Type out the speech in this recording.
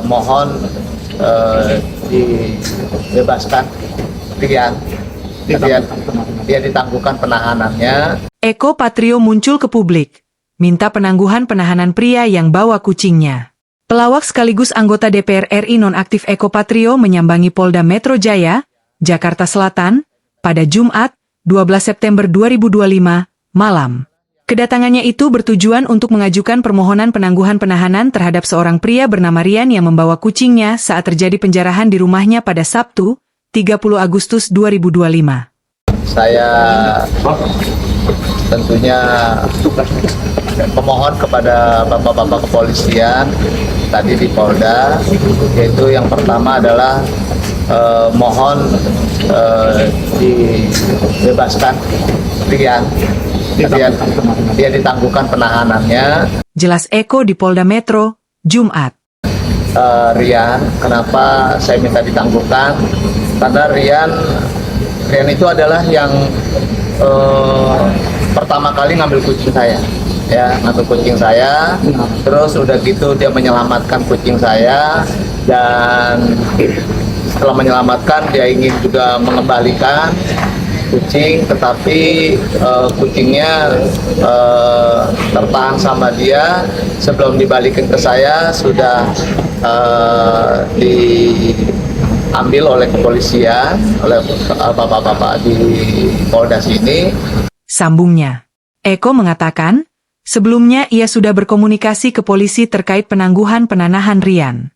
mohon dibebaskan Rian, dia ditangguhkan penahanannya. Eko Patrio muncul ke publik, minta penangguhan penahanan pria yang bawa kucingnya. Pelawak sekaligus anggota DPR RI nonaktif Eko Patrio menyambangi Polda Metro Jaya, Jakarta Selatan, pada Jumat, 12 September 2025, malam. Kedatangannya itu bertujuan untuk mengajukan permohonan penangguhan penahanan terhadap seorang pria bernama Rian yang membawa kucingnya saat terjadi penjarahan di rumahnya pada Sabtu, 30 Agustus 2025. Saya tentunya memohon kepada bapak-bapak kepolisian tadi di Polda, yaitu yang pertama adalah mohon dibebaskan Rian, dia ditangguhkan penahanannya. Jelas Eko di Polda Metro, Jumat. Rian, kenapa saya minta ditangguhkan? Karena Rian itu adalah yang pertama kali ngambil kucing saya, ya, ngambil kucing saya, terus udah gitu dia menyelamatkan kucing saya, dan setelah menyelamatkan dia ingin juga mengembalikan kucing, tetapi kucingnya tertahan sama dia. Sebelum dibalikin ke saya sudah diambil oleh kepolisian, oleh bapak-bapak di Polda sini. Sambungnya, Eko mengatakan, sebelumnya ia sudah berkomunikasi ke polisi terkait penangguhan penahanan Rian.